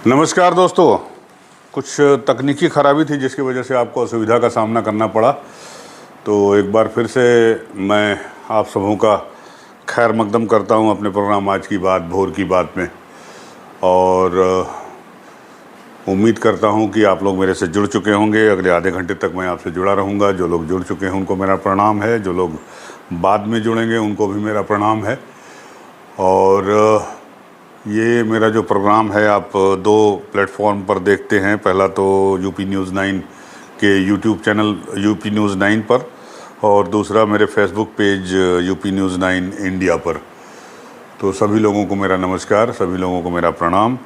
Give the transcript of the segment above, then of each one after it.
नमस्कार दोस्तों। कुछ तकनीकी खराबी थी जिसकी वजह से आपको असुविधा का सामना करना पड़ा। तो एक बार फिर से मैं आप सबों का खैर मकदम करता हूं अपने प्रोग्राम आज की बात भोर की बात में। और उम्मीद करता हूं कि आप लोग मेरे से जुड़ चुके होंगे। अगले आधे घंटे तक मैं आपसे जुड़ा रहूंगा। जो लोग जुड़ चुके हैं उनको मेरा प्रणाम है, जो लोग बाद में जुड़ेंगे उनको भी मेरा प्रणाम है। और ये मेरा जो प्रोग्राम है आप दो प्लेटफॉर्म पर देखते हैं। पहला तो यूपी न्यूज़ 9 के यूट्यूब चैनल यूपी न्यूज़ 9 पर, और दूसरा मेरे Facebook page UP news 9 India पर। तो सभी लोगों को मेरा नमस्कार, सभी लोगों को मेरा प्रणाम।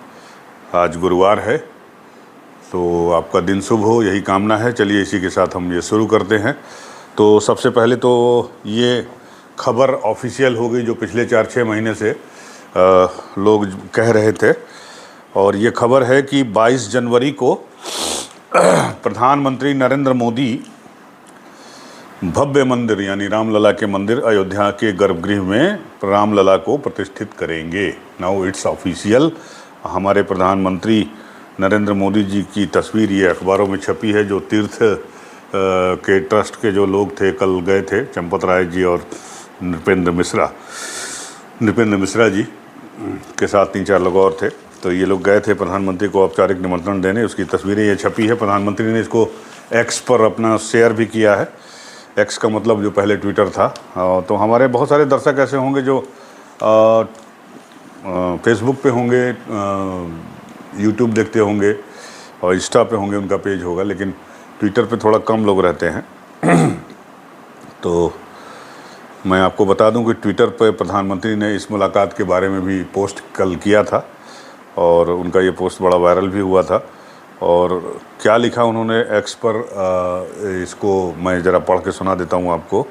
आज गुरुवार है तो आपका दिन शुभ हो, यही कामना है। चलिए इसी के साथ हम ये शुरू करते हैं। तो सबसे पहले तो ये खबर ऑफिशियल हो गई जो पिछले 4-6 महीने से लोग कह रहे थे। और ये खबर है कि 22 जनवरी को प्रधानमंत्री नरेंद्र मोदी भव्य मंदिर यानी रामलला के मंदिर अयोध्या के गर्भगृह में रामलला को प्रतिष्ठित करेंगे। Now it's official. हमारे प्रधानमंत्री नरेंद्र मोदी जी की तस्वीर ये अखबारों में छपी है। जो तीर्थ के ट्रस्ट के जो लोग थे कल गए थे, चंपत राय जी और नृपेंद्र मिश्रा जी के साथ 3-4 लोग और थे। तो ये लोग गए थे प्रधानमंत्री को औपचारिक निमंत्रण देने। उसकी तस्वीरें ये छपी है। प्रधानमंत्री ने इसको एक्स पर अपना शेयर भी किया है। एक्स का मतलब जो पहले ट्विटर था। तो हमारे बहुत सारे दर्शक ऐसे होंगे जो फेसबुक पे होंगे, यूट्यूब देखते होंगे और इंस्टा पे होंगे, उनका पेज होगा, लेकिन ट्विटर पे थोड़ा कम लोग रहते हैं। तो मैं आपको बता दूं कि ट्विटर पर प्रधानमंत्री ने इस मुलाकात के बारे में भी पोस्ट कल किया था और उनका ये पोस्ट बड़ा वायरल भी हुआ था। और क्या लिखा उन्होंने एक्स पर, इसको मैं ज़रा पढ़ के सुना देता हूं आपको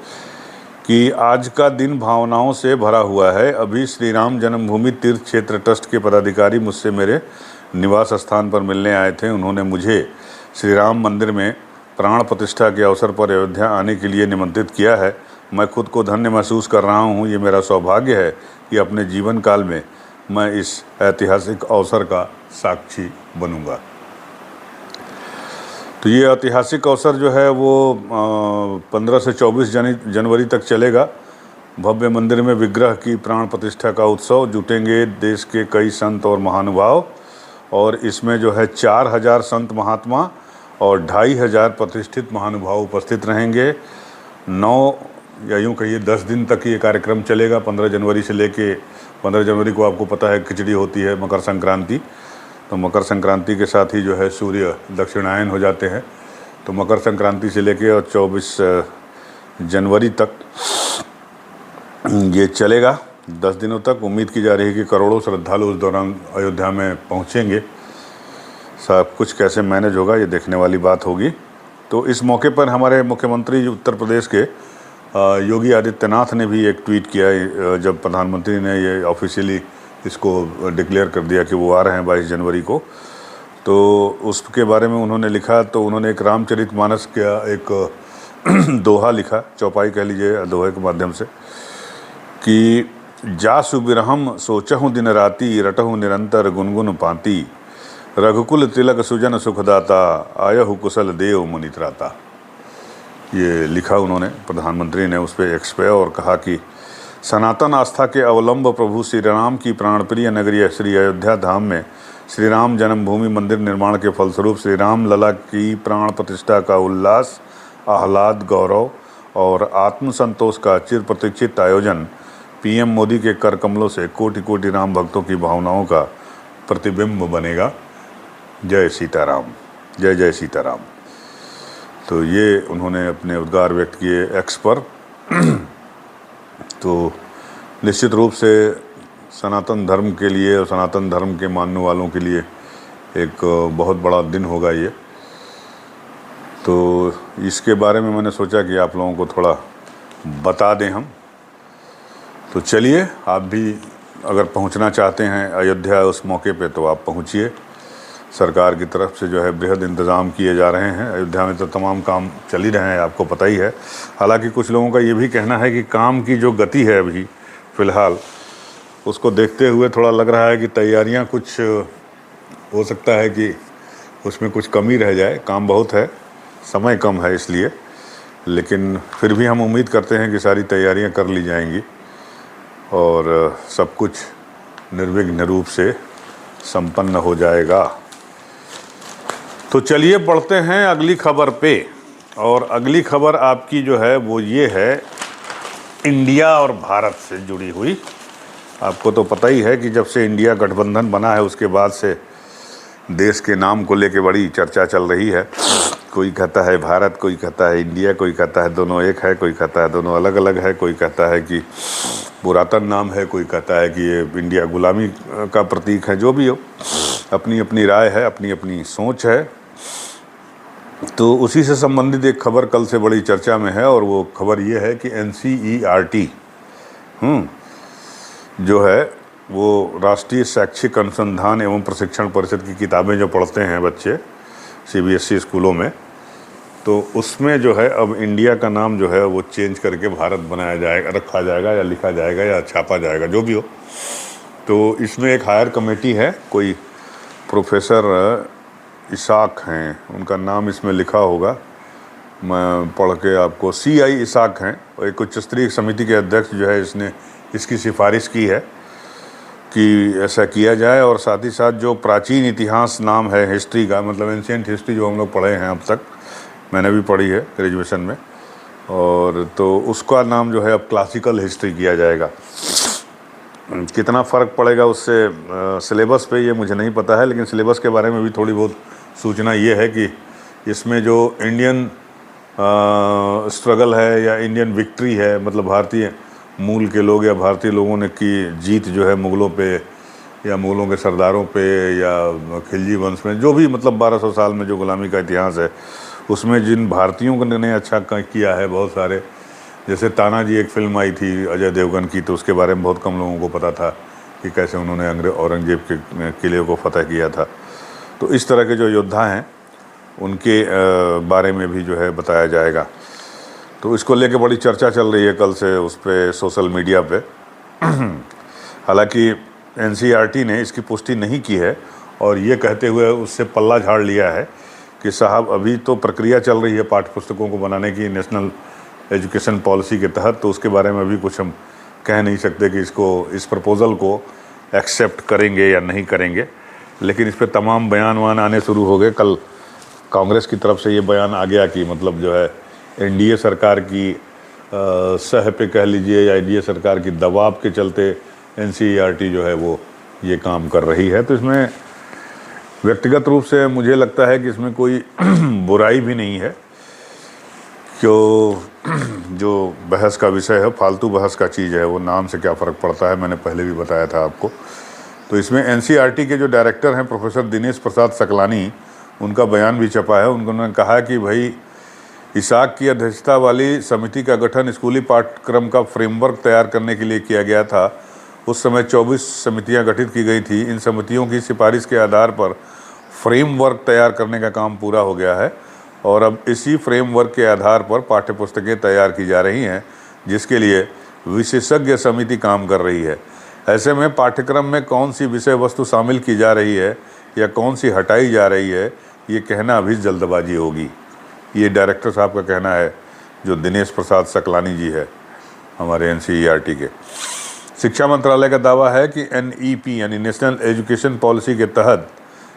कि आज का दिन भावनाओं से भरा हुआ है। अभी श्री राम जन्मभूमि तीर्थ क्षेत्र ट्रस्ट के पदाधिकारी मुझसे मेरे निवास स्थान पर मिलने आए थे। उन्होंने मुझे श्री राम मंदिर में प्राण प्रतिष्ठा के अवसर पर अयोध्या आने के लिए निमंत्रित किया है। मैं खुद को धन्य महसूस कर रहा हूँ। ये मेरा सौभाग्य है कि अपने जीवन काल में मैं इस ऐतिहासिक अवसर का साक्षी बनूंगा। तो ये ऐतिहासिक अवसर जो है वो 15 से 24 जनवरी तक चलेगा। भव्य मंदिर में विग्रह की प्राण प्रतिष्ठा का उत्सव, जुटेंगे देश के कई संत और महानुभाव। और इसमें जो है 4000 संत महात्मा और 2500 प्रतिष्ठित महानुभाव उपस्थित रहेंगे। 9 या यूँ कहिए 10 दिन तक ये कार्यक्रम चलेगा। 15 जनवरी से लेके 15 जनवरी को आपको पता है खिचड़ी होती है, मकर संक्रांति। तो मकर संक्रांति के साथ ही जो है सूर्य दक्षिणायन हो जाते हैं। तो मकर संक्रांति से लेके और 24 जनवरी तक ये चलेगा, 10 दिनों तक। उम्मीद की जा रही है कि करोड़ों श्रद्धालु उस दौरान अयोध्या में पहुँचेंगे। सब कुछ कैसे मैनेज होगा ये देखने वाली बात होगी। तो इस मौके पर हमारे मुख्यमंत्री उत्तर प्रदेश के योगी आदित्यनाथ ने भी एक ट्वीट किया जब प्रधानमंत्री ने ये ऑफिशियली इसको डिक्लेयर कर दिया कि वो आ रहे हैं 22 जनवरी को। तो उसके बारे में उन्होंने लिखा, तो उन्होंने एक रामचरितमानस का एक दोहा लिखा, चौपाई कह लीजिए दोहे के माध्यम से, कि जासु बिरहम सोचहु दिन राति, रटहु निरंतर गुनगुन पाती, रघुकुल तिलक सुजन सुखदाता, आयहु कुशल देव मुनित्राता। ये लिखा उन्होंने, प्रधानमंत्री ने उस पर एक्स पे, और कहा कि सनातन आस्था के अवलंब प्रभु श्री राम की प्राणप्रिय नगरी श्री अयोध्या धाम में श्री राम जन्मभूमि मंदिर निर्माण के फलस्वरूप श्री राम लला की प्राण प्रतिष्ठा का उल्लास, आह्लाद, गौरव और आत्मसंतोष का चिर प्रतीक्षित आयोजन पीएम मोदी के कर कमलों से कोटि कोटि राम भक्तों की भावनाओं का प्रतिबिंब बनेगा। जय सीताराम, जय जय सीताराम। तो ये उन्होंने अपने उद्गार व्यक्त किए एक्स पर। तो निश्चित रूप से सनातन धर्म के लिए और सनातन धर्म के मानने वालों के लिए एक बहुत बड़ा दिन होगा ये। तो इसके बारे में मैंने सोचा कि आप लोगों को थोड़ा बता दें हम। तो चलिए, आप भी अगर पहुंचना चाहते हैं अयोध्या उस मौके पे तो आप पहुंचिए। सरकार की तरफ से जो है बेहद इंतज़ाम किए जा रहे हैं। अयोध्या में तो तमाम काम चल ही रहे हैं, आपको पता ही है। हालांकि कुछ लोगों का ये भी कहना है कि काम की जो गति है अभी फ़िलहाल, उसको देखते हुए थोड़ा लग रहा है कि तैयारियां कुछ हो सकता है कि उसमें कुछ कमी रह जाए, काम बहुत है, समय कम है इसलिए, लेकिन फिर भी हम उम्मीद करते हैं कि सारी तैयारियां कर ली जाएंगी और सब कुछ निर्विघ्न रूप से संपन्न हो जाएगा। तो चलिए बढ़ते हैं अगली खबर पे, और अगली खबर आपकी जो है वो ये है इंडिया और भारत से जुड़ी हुई। आपको तो पता ही है कि जब से इंडिया गठबंधन बना है उसके बाद से देश के नाम को लेके बड़ी चर्चा चल रही है। कोई कहता है भारत, कोई कहता है इंडिया, कोई कहता है दोनों एक है, कोई कहता है दोनों अलग अलग है, कोई कहता है कि पुरातन नाम है, कोई कहता है कि ये इंडिया गुलामी का प्रतीक है। जो भी हो, अपनी अपनी राय है, अपनी अपनी सोच है। तो उसी से संबंधित एक खबर कल से बड़ी चर्चा में है, और वो खबर ये है कि NCERT जो है वो राष्ट्रीय शैक्षिक अनुसंधान एवं प्रशिक्षण परिषद की किताबें जो पढ़ते हैं बच्चे CBSE स्कूलों में, तो उसमें जो है अब इंडिया का नाम जो है वो चेंज करके भारत बनाया जाएगा, रखा जाएगा या लिखा जाएगा या छापा जाएगा, जो भी हो। तो इसमें एक हायर कमेटी है, कोई प्रोफेसर इसाक हैं, उनका नाम इसमें लिखा होगा, मैं पढ़ के आपको, CI इसाक हैं, और एक उच्च स्तरीय समिति के अध्यक्ष जो है इसने इसकी सिफारिश की है कि ऐसा किया जाए। और साथ ही साथ जो प्राचीन इतिहास नाम है हिस्ट्री का, मतलब एंशिएंट हिस्ट्री जो हम लोग पढ़े हैं अब तक, मैंने भी पढ़ी है ग्रेजुएशन में, और तो उसका नाम जो है अब क्लासिकल हिस्ट्री किया जाएगा। कितना फ़र्क पड़ेगा उससे सिलेबस पे ये मुझे नहीं पता है, लेकिन सिलेबस के बारे में भी थोड़ी बहुत सूचना ये है कि इसमें जो इंडियन स्ट्रगल है या इंडियन विक्ट्री है, मतलब भारतीय मूल के लोग या भारतीय लोगों ने की जीत जो है मुग़लों पे या मुग़लों के सरदारों पे या खिलजी वंश में, जो भी मतलब 1200 साल में जो गुलामी का इतिहास है, उसमें जिन भारतीयों ने अच्छा किया है, बहुत सारे, जैसे तानाजी एक फ़िल्म आई थी अजय देवगन की, तो उसके बारे में बहुत कम लोगों को पता था कि कैसे उन्होंने औरंगजेब के किले को फतह किया था। तो इस तरह के जो योद्धा हैं उनके बारे में भी जो है बताया जाएगा। तो इसको लेके बड़ी चर्चा चल रही है कल से उस पर, सोशल मीडिया पे। हालांकि NCERT ने इसकी पुष्टि नहीं की है, और ये कहते हुए उससे पल्ला झाड़ लिया है कि साहब अभी तो प्रक्रिया चल रही है पाठ्य पुस्तकों को बनाने की नेशनल एजुकेशन पॉलिसी के तहत, तो उसके बारे में अभी कुछ हम कह नहीं सकते कि इस प्रपोज़ल को एक्सेप्ट करेंगे या नहीं करेंगे। लेकिन इस पर तमाम बयान वान आने शुरू हो गए। कल कांग्रेस की तरफ से ये बयान आ गया कि मतलब जो है NDA सरकार की सह पे कह लीजिए या NDA सरकार की दबाव के चलते NCERT जो है वो ये काम कर रही है। तो इसमें व्यक्तिगत रूप से मुझे लगता है कि इसमें कोई बुराई भी नहीं है, क्यों जो बहस का विषय है फालतू बहस का चीज़ है, वो नाम से क्या फ़र्क पड़ता है, मैंने पहले भी बताया था आपको। तो इसमें NCERT के जो डायरेक्टर हैं प्रोफेसर दिनेश प्रसाद सकलानी, उनका बयान भी छपा है। उन्होंने कहा कि भाई इसाक की अध्यक्षता वाली समिति का गठन स्कूली पाठ्यक्रम का फ्रेमवर्क तैयार करने के लिए किया गया था। उस समय 24 समितियां गठित की गई थी। इन समितियों की सिफारिश के आधार पर फ्रेमवर्क तैयार करने का काम पूरा हो गया है, और अब इसी फ्रेमवर्क के आधार पर पाठ्यपुस्तकें तैयार की जा रही हैं, जिसके लिए विशेषज्ञ समिति काम कर रही है। ऐसे में पाठ्यक्रम में कौन सी विषय वस्तु शामिल की जा रही है या कौन सी हटाई जा रही है, ये कहना अभी जल्दबाजी होगी। ये डायरेक्टर साहब का कहना है, जो दिनेश प्रसाद सकलानी जी है हमारे NCERT के। शिक्षा मंत्रालय का दावा है कि NEP यानी नेशनल एजुकेशन पॉलिसी के तहत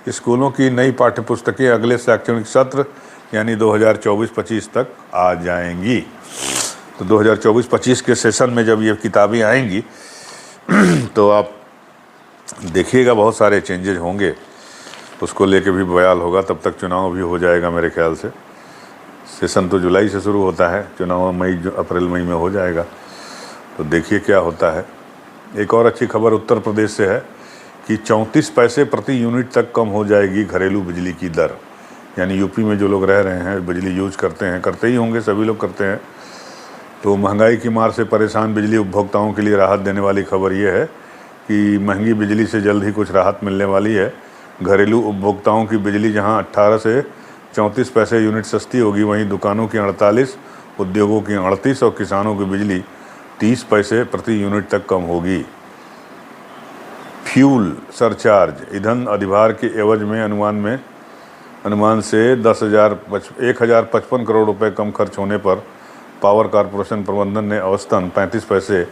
स्कूलों की नई पाठ्यपुस्तकें अगले शैक्षणिक सत्र यानी 2024-25 तक आ जाएंगी। तो 2024-25 के सेशन में जब ये किताबें आएंगी तो आप देखिएगा बहुत सारे चेंजेज होंगे, उसको लेके भी बयाल होगा। तब तक चुनाव भी हो जाएगा मेरे ख्याल से। सेशन तो जुलाई से शुरू होता है, चुनाव अप्रैल मई में हो जाएगा। तो देखिए क्या होता है। एक और अच्छी खबर उत्तर प्रदेश से है कि 34 पैसे प्रति यूनिट तक कम हो जाएगी घरेलू बिजली की दर। यानी यूपी में जो लोग रह रहे हैं, बिजली यूज करते हैं, करते ही होंगे, सभी लोग करते हैं, तो महंगाई की मार से परेशान बिजली उपभोक्ताओं के लिए राहत देने वाली खबर ये है कि महंगी बिजली से जल्द ही कुछ राहत मिलने वाली है। घरेलू उपभोक्ताओं की बिजली जहां 18 से 34 पैसे यूनिट सस्ती होगी, वहीं दुकानों की 48, उद्योगों की 38 और किसानों की बिजली 30 पैसे प्रति यूनिट तक कम होगी। फ्यूल सरचार्ज, ईंधन अधिभार के एवज में अनुमान से 1,055 करोड़ रुपए कम खर्च होने पर पावर कॉरपोरेशन प्रबंधन ने औसतन 35 पैसे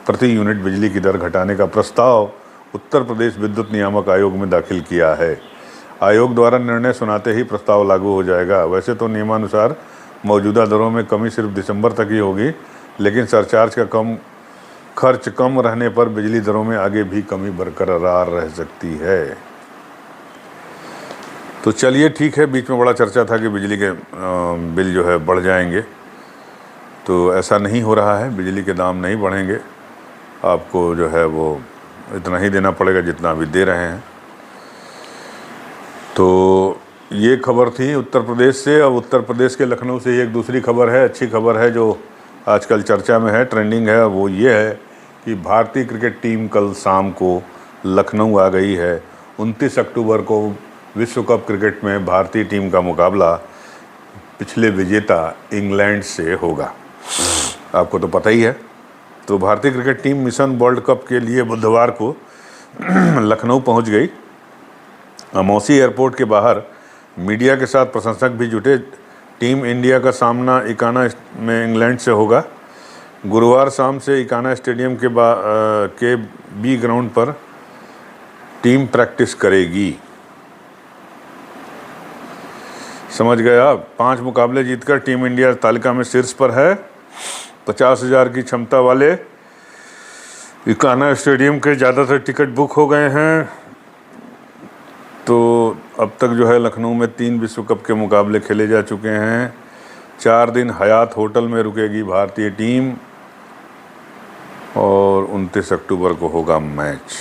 प्रति यूनिट बिजली की दर घटाने का प्रस्ताव उत्तर प्रदेश विद्युत नियामक आयोग में दाखिल किया है। आयोग द्वारा निर्णय सुनाते ही प्रस्ताव लागू हो जाएगा। वैसे तो नियमानुसार मौजूदा दरों में कमी सिर्फ दिसंबर तक ही होगी, लेकिन सरचार्ज का खर्च कम रहने पर बिजली दरों में आगे भी कमी बरकरार रह सकती है। तो चलिए ठीक है, बीच में बड़ा चर्चा था कि बिजली के बिल जो है बढ़ जाएंगे, तो ऐसा नहीं हो रहा है। बिजली के दाम नहीं बढ़ेंगे, आपको जो है वो इतना ही देना पड़ेगा जितना अभी दे रहे हैं। तो ये खबर थी उत्तर प्रदेश से। अब उत्तर प्रदेश के लखनऊ से एक दूसरी खबर है, अच्छी खबर है जो आजकल चर्चा में है, ट्रेंडिंग है। वो ये है कि भारतीय क्रिकेट टीम कल शाम को लखनऊ आ गई है। 29 अक्टूबर को विश्व कप क्रिकेट में भारतीय टीम का मुकाबला पिछले विजेता इंग्लैंड से होगा, आपको तो पता ही है। तो भारतीय cricket team mission world cup के लिए बुधवार को लखनऊ पहुंच गई। अमौसी एयरपोर्ट के बाहर मीडिया के साथ प्रशंसक भी जुटे। टीम इंडिया का सामना इकाना में इंग्लैंड से होगा। गुरुवार शाम से इकाना स्टेडियम के बी ग्राउंड पर टीम प्रैक्टिस करेगी। समझ गए आप? 5 मुकाबले जीतकर टीम इंडिया तालिका में शीर्ष पर है। 50,000 की क्षमता वाले इकाना स्टेडियम के ज़्यादातर टिकट बुक हो गए हैं। तो अब तक जो है लखनऊ में 3 विश्व कप के मुकाबले खेले जा चुके हैं। 4 दिन हयात होटल में रुकेगी भारतीय टीम और 29 अक्टूबर को होगा मैच।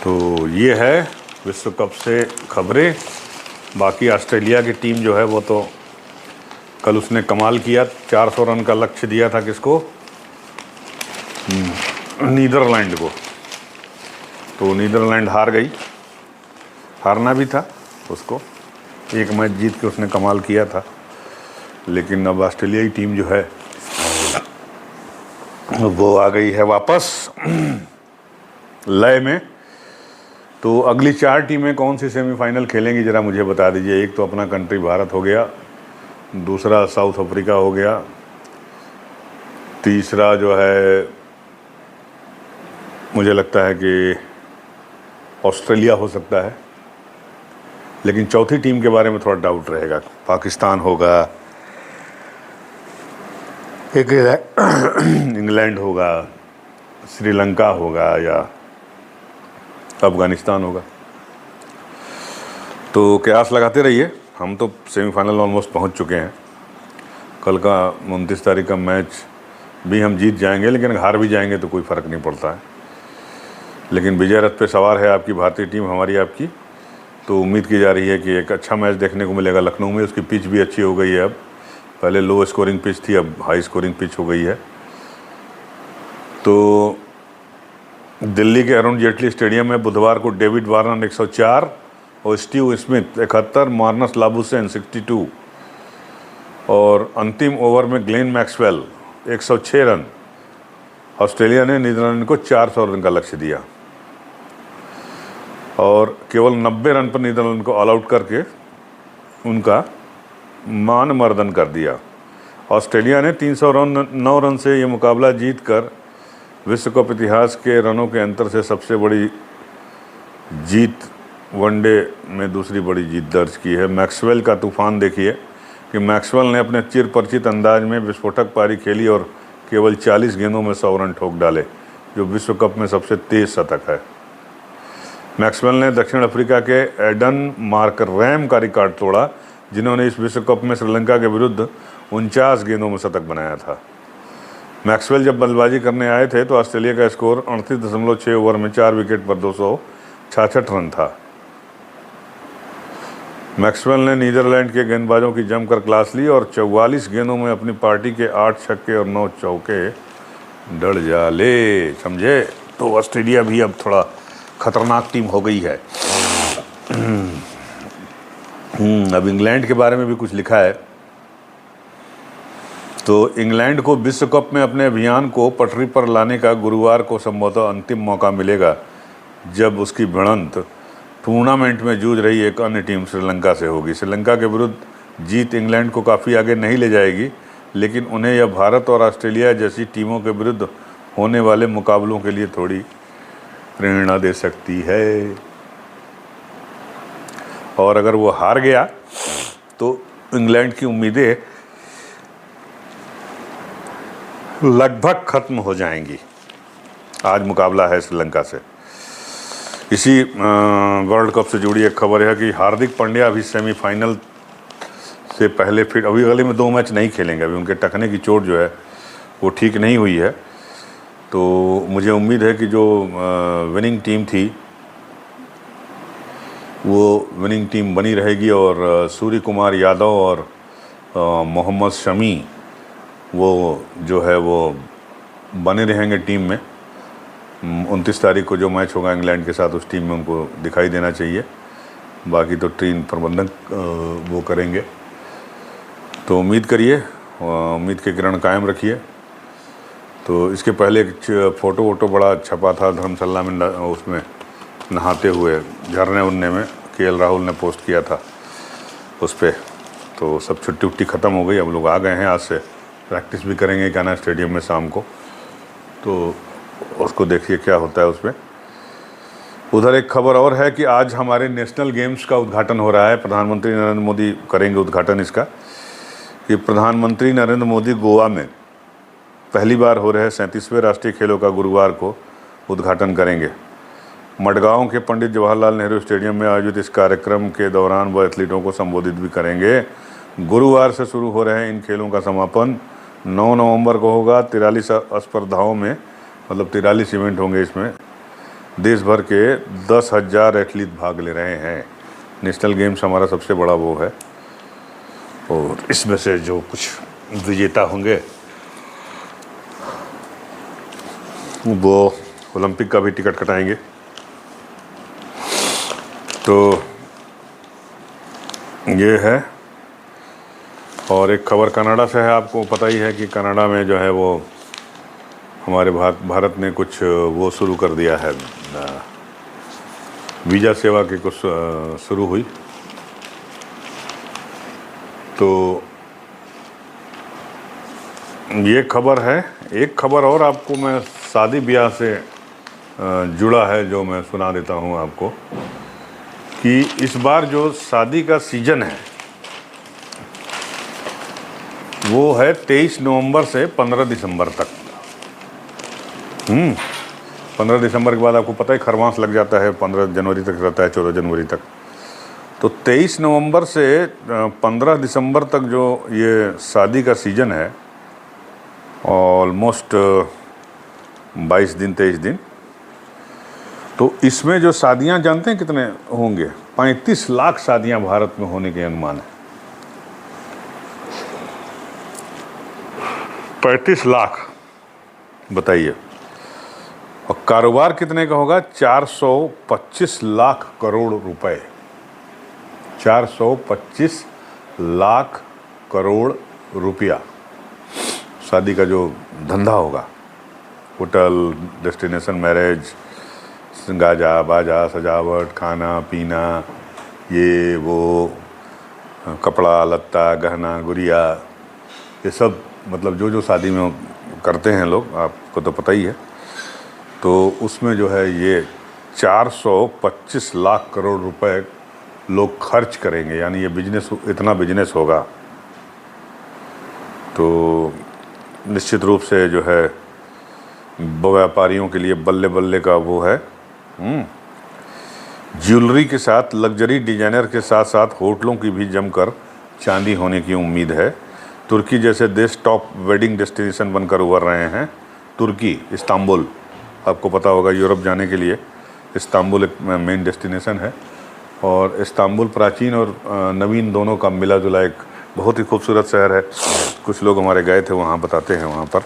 तो ये है विश्व कप से खबरें। बाकी ऑस्ट्रेलिया की टीम जो है वो तो कल उसने कमाल किया, 400 रन का लक्ष्य दिया था किसको? नीदरलैंड को। तो नीदरलैंड हार गई, हारना भी था उसको, एक मैच जीत के उसने कमाल किया था। लेकिन अब ऑस्ट्रेलियाई टीम जो है वो आ गई है वापस लय में। तो अगली 4 टीमें कौन सी सेमीफाइनल खेलेंगी ज़रा मुझे बता दीजिए। एक तो अपना कंट्री भारत हो गया, दूसरा साउथ अफ्रीका हो गया, तीसरा जो है मुझे लगता है कि ऑस्ट्रेलिया हो सकता है, लेकिन चौथी टीम के बारे में थोड़ा डाउट रहेगा। पाकिस्तान होगा, एक इंग्लैंड होगा, श्रीलंका होगा या अफगानिस्तान होगा। तो कयास लगाते रहिए। हम तो सेमीफाइनल ऑलमोस्ट पहुंच चुके हैं। कल का 29 तारीख का मैच भी हम जीत जाएंगे, लेकिन हार भी जाएंगे तो कोई फ़र्क नहीं पड़ता है। लेकिन विजय रथ पे सवार है आपकी भारतीय टीम, हमारी आपकी। तो उम्मीद की जा रही है कि एक अच्छा मैच देखने को मिलेगा लखनऊ में। उसकी पिच भी अच्छी हो गई है, अब पहले लो स्कोरिंग पिच थी, अब हाई स्कोरिंग पिच हो गई है। तो दिल्ली के अरुण जेटली स्टेडियम में बुधवार को डेविड वार्नर 104 और स्टीव स्मिथ 71, मार्नस लाबुशेन 62 और अंतिम ओवर में ग्लेन मैक्सवेल 106 रन। ऑस्ट्रेलिया ने नीदरलैंड को 400 रन का लक्ष्य दिया और केवल 90 रन पर नीदरलैंड को ऑल आउट करके उनका मान मर्दन कर दिया। ऑस्ट्रेलिया ने 309 रन से ये मुकाबला जीतकर विश्व कप इतिहास के रनों के अंतर से सबसे बड़ी जीत, वनडे में दूसरी बड़ी जीत दर्ज की है। मैक्सवेल का तूफान देखिए कि मैक्सवेल ने अपने चिर परिचित अंदाज में विस्फोटक पारी खेली और केवल 40 गेंदों में 100 रन ठोक डाले, जो विश्व कप में सबसे तेज शतक है। मैक्सवेल ने दक्षिण अफ्रीका के एडन मार्करैम का रिकॉर्ड तोड़ा, जिन्होंने इस विश्व कप में श्रीलंका के विरुद्ध 49 गेंदों में शतक बनाया था। मैक्सवेल जब बल्लेबाजी करने आए थे तो ऑस्ट्रेलिया का स्कोर 38.6 ओवर में 4 विकेट पर 266 रन था। मैक्सवेल ने नीदरलैंड के गेंदबाजों की जमकर क्लास ली और 44 गेंदों में अपनी पार्टी के 8 छक्के और 9 चौके डर जाले, समझे। तो ऑस्ट्रेलिया भी अब थोड़ा खतरनाक टीम हो गई है। अब इंग्लैंड के बारे में भी कुछ लिखा है तो इंग्लैंड को विश्व कप में अपने अभियान को पटरी पर लाने का गुरुवार को संभवतः अंतिम मौका मिलेगा, जब उसकी भिड़ंत टूर्नामेंट में जूझ रही एक अन्य टीम श्रीलंका से होगी। श्रीलंका के विरुद्ध जीत इंग्लैंड को काफ़ी आगे नहीं ले जाएगी, लेकिन उन्हें यह भारत और ऑस्ट्रेलिया जैसी टीमों के विरुद्ध होने वाले मुकाबलों के लिए थोड़ी प्रेरणा दे सकती है। और अगर वो हार गया तो इंग्लैंड की उम्मीदें लगभग खत्म हो जाएंगी। आज मुकाबला है श्रीलंका से। इसी वर्ल्ड कप से जुड़ी एक खबर है कि हार्दिक पांड्या अभी सेमीफाइनल से पहले फिर अभी अगले में 2 मैच नहीं खेलेंगे। अभी उनके टखने की चोट जो है वो ठीक नहीं हुई है। तो मुझे उम्मीद है कि जो विनिंग टीम थी वो विनिंग टीम बनी रहेगी और सूर्य कुमार यादव और मोहम्मद शमी वो जो है वो बने रहेंगे टीम में। 29 तारीख को जो मैच होगा इंग्लैंड के साथ, उस टीम में उनको दिखाई देना चाहिए। बाकी तो टीम प्रबंधक वो करेंगे। तो उम्मीद करिए, उम्मीद के किरण कायम रखिए। तो इसके पहले एक फ़ोटो वोटो बड़ा छपा था धर्मशाला में, उसमें नहाते हुए झरने उड़ने में, केएल राहुल ने पोस्ट किया था उस पर। तो सब छुट्टी उट्टी ख़त्म हो गई, अब लोग आ गए हैं। आज से प्रैक्टिस भी करेंगे कान्हा स्टेडियम में शाम को, तो उसको देखिए क्या होता है उसमें। उधर एक खबर और है कि आज हमारे नेशनल गेम्स का उद्घाटन हो रहा है। प्रधानमंत्री नरेंद्र मोदी करेंगे उद्घाटन इसका। कि प्रधानमंत्री नरेंद्र मोदी गोवा में पहली बार हो रहे 37वें राष्ट्रीय खेलों का गुरुवार को उद्घाटन करेंगे। मडगांव के पंडित जवाहरलाल नेहरू स्टेडियम में आयोजित इस कार्यक्रम के दौरान वो एथलीटों को संबोधित भी करेंगे। गुरुवार से शुरू हो रहे इन खेलों का समापन 9 नवंबर को होगा। 43 स्पर्धाओं में, मतलब 43 इवेंट होंगे इसमें। देश भर के 10,000 एथलीट भाग ले रहे हैं। नेशनल गेम्स हमारा सबसे बड़ा वो है, और इसमें से जो कुछ विजेता होंगे वो ओलंपिक का भी टिकट कटाएंगे। तो ये है। और एक खबर कनाडा से है। आपको पता ही है कि कनाडा में जो है वो हमारे भारत ने कुछ वो शुरू कर दिया है, वीज़ा सेवा की कुछ शुरू हुई। तो ये खबर है। एक खबर और आपको मैं शादी ब्याह से जुड़ा है जो मैं सुना देता हूँ आपको, कि इस बार जो शादी का सीज़न है वो है 23 नवंबर से 15 दिसंबर तक। 15 दिसंबर के बाद आपको पता है खरमास लग जाता है, 15 जनवरी तक रहता है, 14 जनवरी तक। तो 23 नवंबर से 15 दिसंबर तक जो ये शादी का सीज़न है, ऑलमोस्ट 22 दिन 23 दिन, तो इसमें जो शादियां जानते हैं कितने होंगे? 35 लाख शादियां भारत में होने के अनुमान है। 35 लाख, बताइए। और कारोबार कितने का होगा? 425 लाख करोड़ रुपए। 425 लाख करोड़ रुपया शादी का जो धंधा होगा। होटल, डेस्टिनेशन मैरिज, गाजा बाजा, सजावट, खाना पीना, ये वो, कपड़ा लत्ता, गहना गुड़िया, ये सब मतलब जो जो शादी में करते हैं लोग, आपको तो पता ही है। तो उसमें जो है ये 425 लाख करोड़ रुपए लोग खर्च करेंगे। यानी ये बिजनेस, इतना बिजनेस होगा। तो निश्चित रूप से जो है व्यापारियों के लिए बल्ले बल्ले का वो है। ज्वेलरी के साथ लग्जरी डिजाइनर के साथ साथ होटलों की भी जमकर चांदी होने की उम्मीद है। तुर्की जैसे देश टॉप वेडिंग डेस्टिनेशन बनकर उभर रहे हैं। तुर्की, इस्तांबुल, आपको पता होगा यूरोप जाने के लिए इस्तांबुल एक मेन डेस्टिनेशन है। और इस्तांबुल प्राचीन और नवीन दोनों का मिला जुला एक बहुत ही खूबसूरत शहर है। कुछ लोग हमारे गए थे वहाँ, बताते हैं वहाँ पर।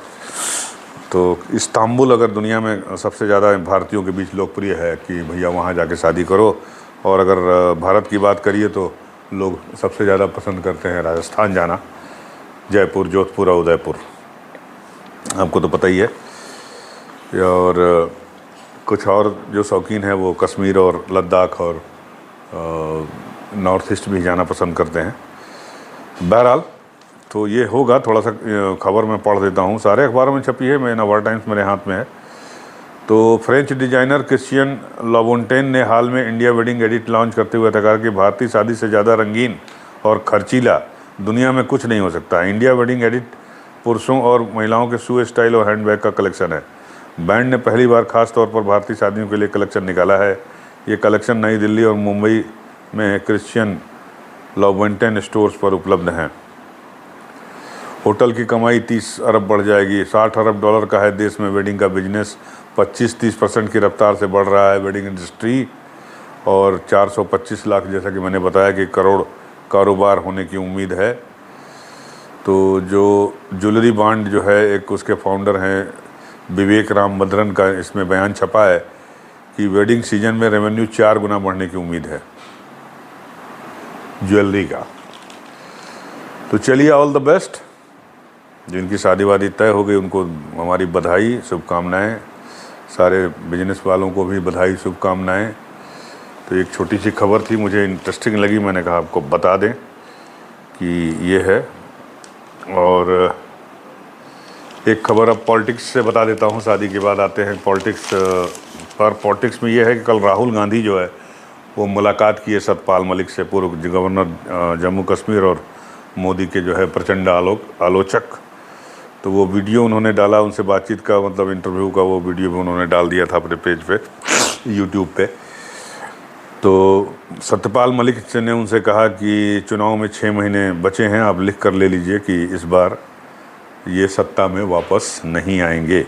तो इस्तांबुल अगर दुनिया में सबसे ज़्यादा भारतीयों के बीच लोकप्रिय है कि भैया वहाँ जाके शादी करो। और अगर भारत की बात करिए तो लोग सबसे ज़्यादा पसंद करते हैं राजस्थान जाना। जयपुर, जोधपुर और उदयपुर, आपको तो पता ही है। और कुछ और जो शौकीन हैं वो कश्मीर और लद्दाख और नॉर्थ ईस्ट भी जाना पसंद करते हैं। बहरहाल तो ये होगा। थोड़ा सा खबर मैं पढ़ देता हूँ, सारे अखबारों में छपी है, मैं नवा टाइम्स मेरे हाथ में है। तो फ्रेंच डिजाइनर क्रिश्चियन लॉबोंटेन ने हाल में इंडिया वेडिंग एडिट लॉन्च करते हुए कहा कि भारतीय शादी से ज़्यादा रंगीन और खर्चीला दुनिया में कुछ नहीं हो सकता। इंडिया वेडिंग एडिट पुरुषों और महिलाओं के शू, स्टाइल और हैंडबैग का कलेक्शन है। ब्रांड ने पहली बार खास तौर पर भारतीय शादियों के लिए कलेक्शन निकाला है। ये कलेक्शन नई दिल्ली और मुंबई में क्रिश्चियन लॉबोंटेन स्टोर्स पर उपलब्ध हैं। होटल की कमाई 30 अरब बढ़ जाएगी। 60 अरब डॉलर का है देश में वेडिंग का बिजनेस। 25-30% की रफ्तार से बढ़ रहा है वेडिंग इंडस्ट्री और 425 लाख, जैसा कि मैंने बताया, कि करोड़ कारोबार होने की उम्मीद है। तो जो ज्वेलरी बांड जो है, एक उसके फाउंडर हैं विवेक राम भद्रन का इसमें बयान छपा है कि वेडिंग सीजन में रेवेन्यू 4 गुना बढ़ने की उम्मीद है ज्वेलरी का। तो चलिए, ऑल द बेस्ट। जिनकी शादी वादी तय हो गई उनको हमारी बधाई, शुभकामनाएं। सारे बिजनेस वालों को भी बधाई, शुभकामनाएं। तो एक छोटी सी खबर थी, मुझे इंटरेस्टिंग लगी, मैंने कहा आपको बता दें कि ये है। और एक खबर अब पॉलिटिक्स से बता देता हूँ, शादी के बाद आते हैं पॉलिटिक्स पर। पॉलिटिक्स में ये है कि कल राहुल गांधी जो है वो मुलाकात की है सतपाल मलिक से, पूर्व गवर्नर जम्मू कश्मीर और मोदी के जो है प्रचंड आलोचक। तो वो वीडियो उन्होंने डाला, उनसे बातचीत का, मतलब इंटरव्यू का वो वीडियो भी उन्होंने डाल दिया था अपने पेज पे, यूट्यूब पे। तो सत्यपाल मलिक ने उनसे कहा कि चुनाव में 6 महीने बचे हैं, आप लिख कर ले लीजिए कि इस बार ये सत्ता में वापस नहीं आएंगे।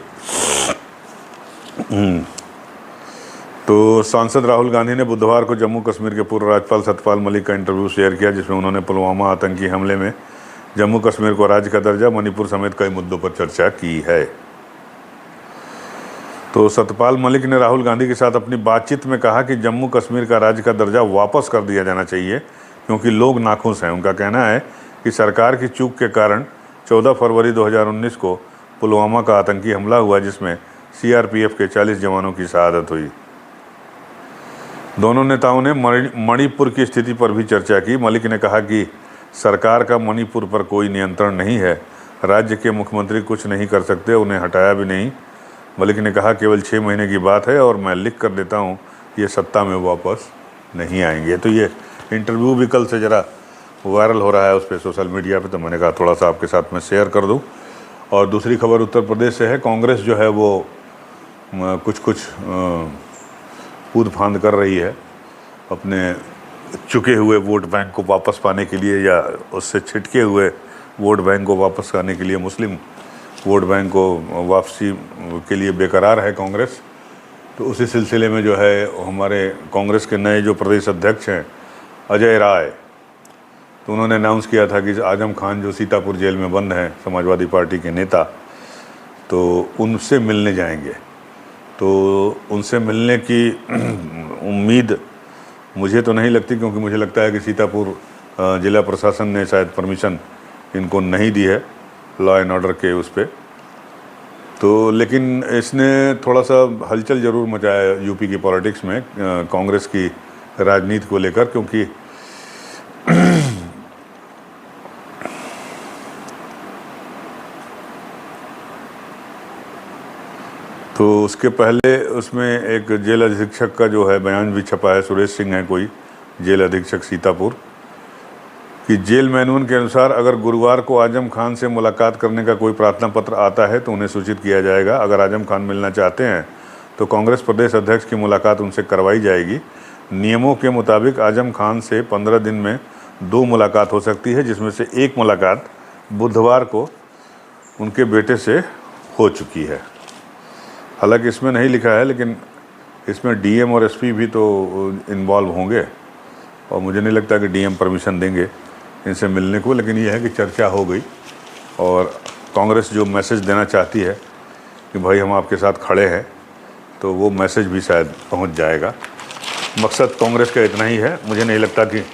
तो सांसद राहुल गांधी ने बुधवार को जम्मू कश्मीर के पूर्व राज्यपाल सत्यपाल मलिक का इंटरव्यू शेयर किया, जिसमें उन्होंने पुलवामा आतंकी हमले में जम्मू कश्मीर को राज्य का दर्जा, मणिपुर समेत कई मुद्दों पर चर्चा की है। तो सत्यपाल मलिक ने राहुल गांधी के साथ अपनी बातचीत में कहा कि जम्मू कश्मीर का राज्य का दर्जा वापस कर दिया जाना चाहिए क्योंकि लोग नाखुश हैं। उनका कहना है कि सरकार की चूक के कारण 14 फरवरी 2019 को पुलवामा का आतंकी हमला हुआ, जिसमें सीआरपीएफ के 40 जवानों की शहादत हुई। दोनों नेताओं ने मणिपुर की स्थिति पर भी चर्चा की। मलिक ने कहा कि सरकार का मणिपुर पर कोई नियंत्रण नहीं है, राज्य के मुख्यमंत्री कुछ नहीं कर सकते, उन्हें हटाया भी नहीं। मलिक ने कहा केवल 6 महीने की बात है और मैं लिख कर देता हूँ ये सत्ता में वापस नहीं आएंगे। तो ये इंटरव्यू भी कल से ज़रा वायरल हो रहा है उस पर सोशल मीडिया पे, तो मैंने कहा थोड़ा सा आपके साथ में शेयर कर दूँ। और दूसरी खबर उत्तर प्रदेश से है। कांग्रेस जो है वो कुछ कूद फांद कर रही है अपने चुके हुए वोट बैंक को वापस पाने के लिए, या उससे छिटके हुए वोट बैंक को वापस आने के लिए। मुस्लिम वोट बैंक को वापसी के लिए बेकरार है कांग्रेस। तो उसी सिलसिले में जो है हमारे कांग्रेस के नए जो प्रदेश अध्यक्ष हैं अजय राय, तो उन्होंने अनाउंस किया था कि आजम खान जो सीतापुर जेल में बंद हैं, समाजवादी पार्टी के नेता, तो उनसे मिलने जाएंगे। तो उनसे मिलने की उम्मीद मुझे तो नहीं लगती, क्योंकि मुझे लगता है कि सीतापुर ज़िला प्रशासन ने शायद परमिशन इनको नहीं दी है लॉ एंड ऑर्डर के उस पर। तो लेकिन इसने थोड़ा सा हलचल ज़रूर मचाया यूपी की पॉलिटिक्स में कांग्रेस की राजनीति को लेकर, क्योंकि तो उसके पहले उसमें एक जेल अधीक्षक का जो है बयान भी छपा है। सुरेश सिंह है कोई जेल अधीक्षक सीतापुर, कि जेल मैनुअल के अनुसार अगर गुरुवार को आजम खान से मुलाकात करने का कोई प्रार्थना पत्र आता है तो उन्हें सूचित किया जाएगा। अगर आजम खान मिलना चाहते हैं तो कांग्रेस प्रदेश अध्यक्ष की मुलाकात उनसे करवाई जाएगी। नियमों के मुताबिक आजम खान से 15 दिन में 2 मुलाकात हो सकती है, जिसमें से एक मुलाकात बुधवार को उनके बेटे से हो चुकी है। हालांकि इसमें नहीं लिखा है, लेकिन इसमें डीएम और एसपी भी तो इन्वॉल्व होंगे, और मुझे नहीं लगता कि डीएम परमिशन देंगे इनसे मिलने को। लेकिन यह है कि चर्चा हो गई, और कांग्रेस जो मैसेज देना चाहती है कि भाई हम आपके साथ खड़े हैं, तो वो मैसेज भी शायद पहुंच जाएगा। मकसद कांग्रेस का इतना ही है। मुझे नहीं लगता कि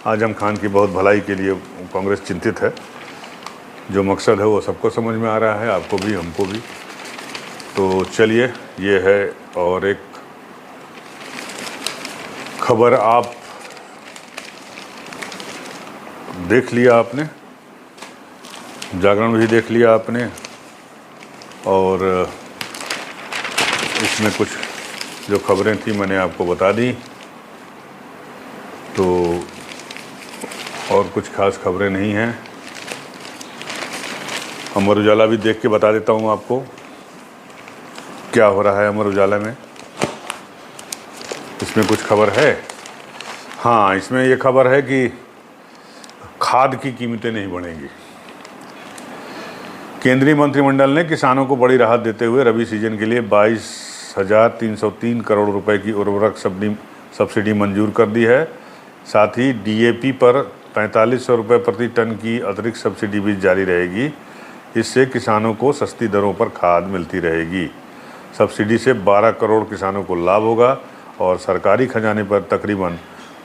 आजम खान की बहुत भलाई के लिए कांग्रेस चिंतित है। जो मकसद है वो सबको समझ में आ रहा है, आपको भी हमको भी। तो चलिए, ये है और एक खबर आप देख लिया आपने, जागरण भी देख लिया आपने, और इसमें कुछ जो खबरें थी मैंने आपको बता दी। तो और कुछ खास खबरें नहीं हैं। अमर उजाला भी देख के बता देता हूँ आपको क्या हो रहा है अमर उजाला में। इसमें कुछ खबर है, हाँ, इसमें ये खबर है कि खाद की कीमतें नहीं बढ़ेंगी। केंद्रीय मंत्रिमंडल ने किसानों को बड़ी राहत देते हुए रबी सीजन के लिए 22,303 करोड़ रुपए की उर्वरक सब्सिडी मंजूर कर दी है। साथ ही डीएपी पर 4500 रुपये प्रति टन की अतिरिक्त सब्सिडी भी जारी रहेगी। इससे किसानों को सस्ती दरों पर खाद मिलती रहेगी। सब्सिडी से 12 करोड़ किसानों को लाभ होगा और सरकारी खजाने पर तकरीबन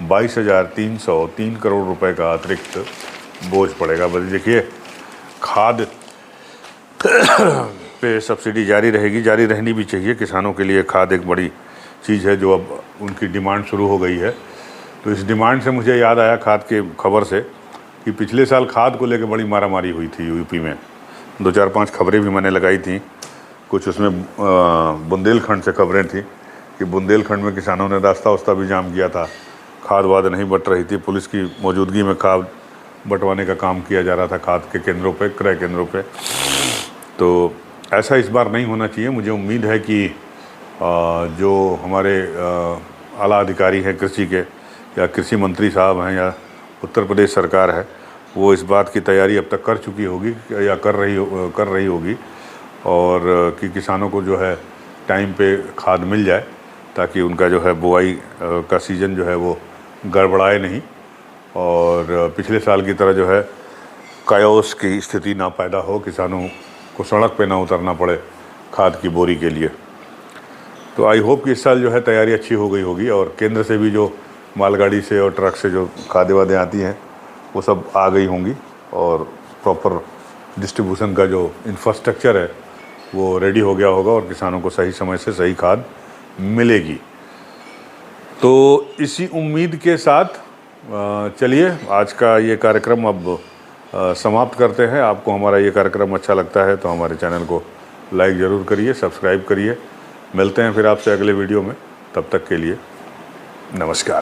22,303 करोड़ रुपए का अतिरिक्त बोझ पड़ेगा। बस देखिए, खाद पे सब्सिडी जारी रहेगी, जारी रहनी भी चाहिए। किसानों के लिए खाद एक बड़ी चीज़ है जो अब उनकी डिमांड शुरू हो गई है। तो इस डिमांड से मुझे याद आया खाद के खबर से कि पिछले साल खाद को लेकर बड़ी मारामारी हुई थी यूपी में। 2-4-5 खबरें भी मैंने लगाई थी। कुछ उसमें बुंदेलखंड से खबरें थी कि बुंदेलखंड में किसानों ने रास्ता वास्ता भी जाम किया था, खाद वाद नहीं बट रही थी, पुलिस की मौजूदगी में खाद बंटवाने का काम किया जा रहा था खाद के केंद्रों पे, क्रय केंद्रों पे। तो ऐसा इस बार नहीं होना चाहिए। मुझे उम्मीद है कि जो हमारे आला अधिकारी हैं कृषि के, या कृषि मंत्री साहब हैं, या उत्तर प्रदेश सरकार है, वो इस बात की तैयारी अब तक कर चुकी होगी या कर रही होगी, और कि किसानों को जो है टाइम पे खाद मिल जाए, ताकि उनका जो है बुआई का सीज़न जो है वो गड़बड़ाए नहीं, और पिछले साल की तरह जो है कायोस की स्थिति ना पैदा हो, किसानों को सड़क पे ना उतरना पड़े खाद की बोरी के लिए। तो आई होप कि इस साल जो है तैयारी अच्छी हो गई होगी, और केंद्र से भी जो मालगाड़ी से और ट्रक से जो खादें वादें आती हैं वो सब आ गई होंगी, और प्रॉपर डिस्ट्रीब्यूशन का जो इंफ्रास्ट्रक्चर है वो रेडी हो गया होगा, और किसानों को सही समय से सही खाद मिलेगी। तो इसी उम्मीद के साथ चलिए आज का ये कार्यक्रम अब समाप्त करते हैं। आपको हमारा ये कार्यक्रम अच्छा लगता है तो हमारे चैनल को लाइक ज़रूर करिए, सब्सक्राइब करिए। मिलते हैं फिर आपसे अगले वीडियो में, तब तक के लिए नमस्कार।